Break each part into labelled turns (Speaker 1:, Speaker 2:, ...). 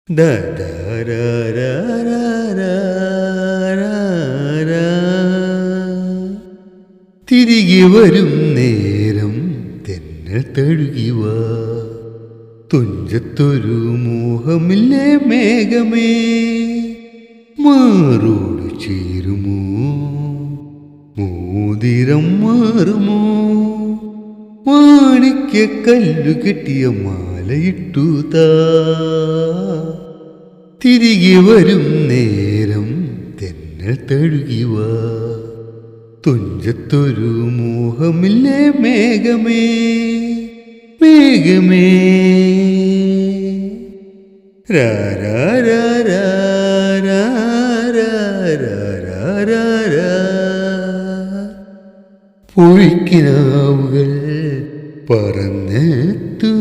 Speaker 1: Da da ra ra ra ra ra ra. തിരികെ വരും നേരം തെന്നൽ തഴുകിവ തുഞ്ചത്തൊരു മോഹമില്ലേ മേഘമേ മാറോട് ചേരുമോ മോതിരം മാറുമോ മാണിക്യ കല്ലു കെട്ടിയ മാലയിട്ടു താ തിരികെ വരും നേരം തെന്നൽ തഴുകിവ തുഞ്ചത്തൊരു മോഹമില്ലേ മേഘമേ മേഘമേ രാ രാ രാ രാ രാ രാ രാ രാ രാ. പൊഴിക്കിനാവുകൾ പറന്നെത്തു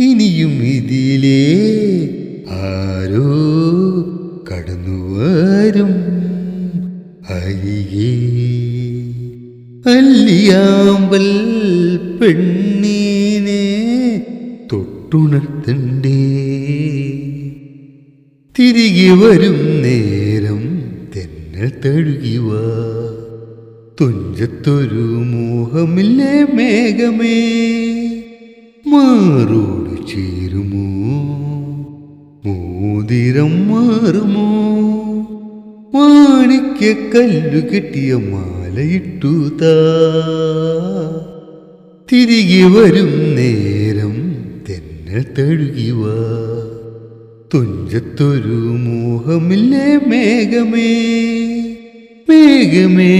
Speaker 1: ഇനിയും ഇതിലേ ആരോ കടന്നുവരും അരികെ അല്ലിയാമ്പൽ പെണ്ണീനെ തൊട്ടുണർത്തണ്ടേ തിരികെ വരും നേരം തെന്നൽ തഴുകിവ തുഞ്ചത്തൊരു മോഹമില്ലേ മേഘമേ മാറോട് ചേരുമോ മോതിരം മാറുമോ മാണിക്യ കല്ലു കെട്ടിയ മാലയിട്ടു താ തിരികെ വരും നേരം തെന്നൽ തഴുകിവ തുഞ്ചത്തൊരു മോഹമില്ലേ മേഘമേ മേഘമേ.